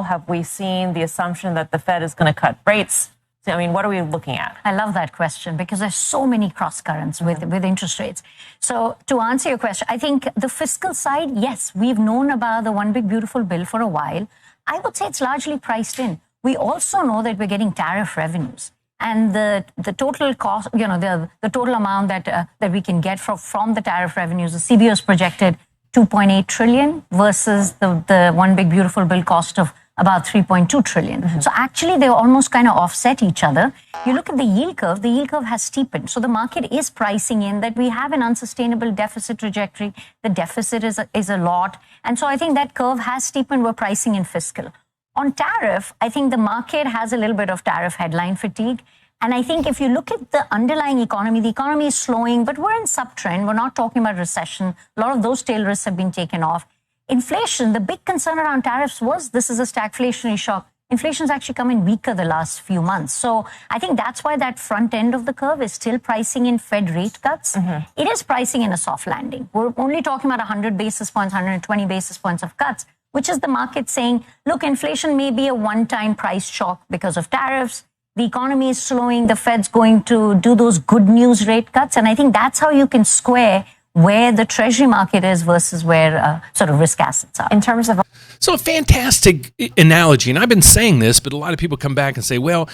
Have we seen the assumption that the Fed is going to cut rates? I mean, what are we looking at? I love that question because there's so many cross currents with interest rates. So to answer your question, I think the fiscal side, yes, we've known about the one big beautiful bill for a while. I would say it's largely priced in. We also know that we're getting tariff revenues. And the total cost, the total amount that we can get from the tariff revenues, the CBO is projected 2.8 trillion versus the one big beautiful bill cost of about 3.2 trillion. So actually they almost kind of offset each other. You look at the yield curve has steepened. So the market is pricing in that we have an unsustainable deficit trajectory. The deficit is a lot. And so I think that curve has steepened. We're pricing in fiscal. On tariff, I think the market has a little bit of tariff headline fatigue. And I think if you look at the underlying economy, the economy is slowing, but we're in subtrend. We're not talking about recession. A lot of those tail risks have been taken off. Inflation, the big concern around tariffs was this is a stagflationary shock. Inflation's actually come in weaker the last few months. So I think that's why that front end of the curve is still pricing in Fed rate cuts. It is pricing in a soft landing. We're only talking about 100 basis points, 120 basis points of cuts, which is the market saying, look, inflation may be a one-time price shock because of tariffs. The economy is slowing. The Fed's going to do those good news rate cuts. And I think that's how you can square where the Treasury market is versus where sort of risk assets are. In terms of... So a fantastic analogy. And I've been saying this, but a lot of people come back and say, well,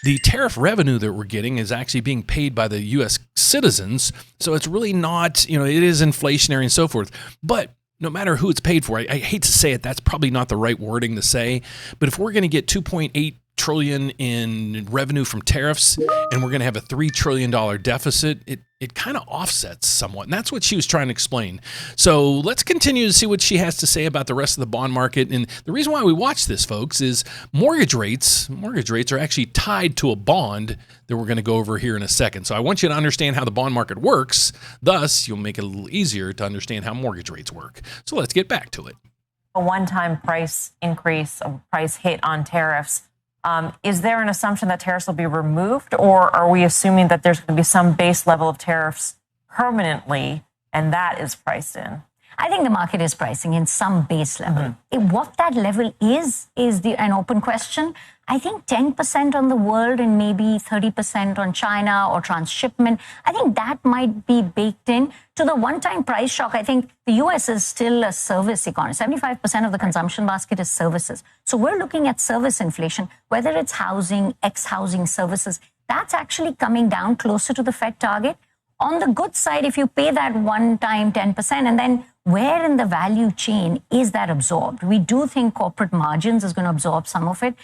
the tariff revenue that we're getting is actually being paid by the U.S. citizens. So it's really not, it is inflationary and so forth. But no matter who it's paid for, I hate to say it, that's probably not the right wording to say. But if we're going to get 2.8 trillion in revenue from tariffs and we're going to have a $3 trillion deficit, it kind of offsets somewhat. And that's what she was trying to explain. So let's continue to see what she has to say about the rest of the bond market. And the reason why we watch this, folks, is mortgage rates are actually tied to a bond that we're going to go over here in a second. So I want you to understand how the bond market works. Thus, you'll make it a little easier to understand how mortgage rates work. So let's get back to it. A one-time price increase, a price hit on tariffs. Is there an assumption that tariffs will be removed, or are we assuming that there's going to be some base level of tariffs permanently, and that is priced in? I think the market is pricing in some base level. What that level is an open question. I think 10% on the world and maybe 30% on China or transshipment. I think that might be baked in. To the one-time price shock, I think the U.S. is still a service economy. 75% of the consumption basket is services. So we're looking at service inflation, whether it's housing, ex-housing services. That's actually coming down closer to the Fed target. On the good side, if you pay that one-time 10%, and then where in the value chain is that absorbed? We do think corporate margins is going to absorb some of it.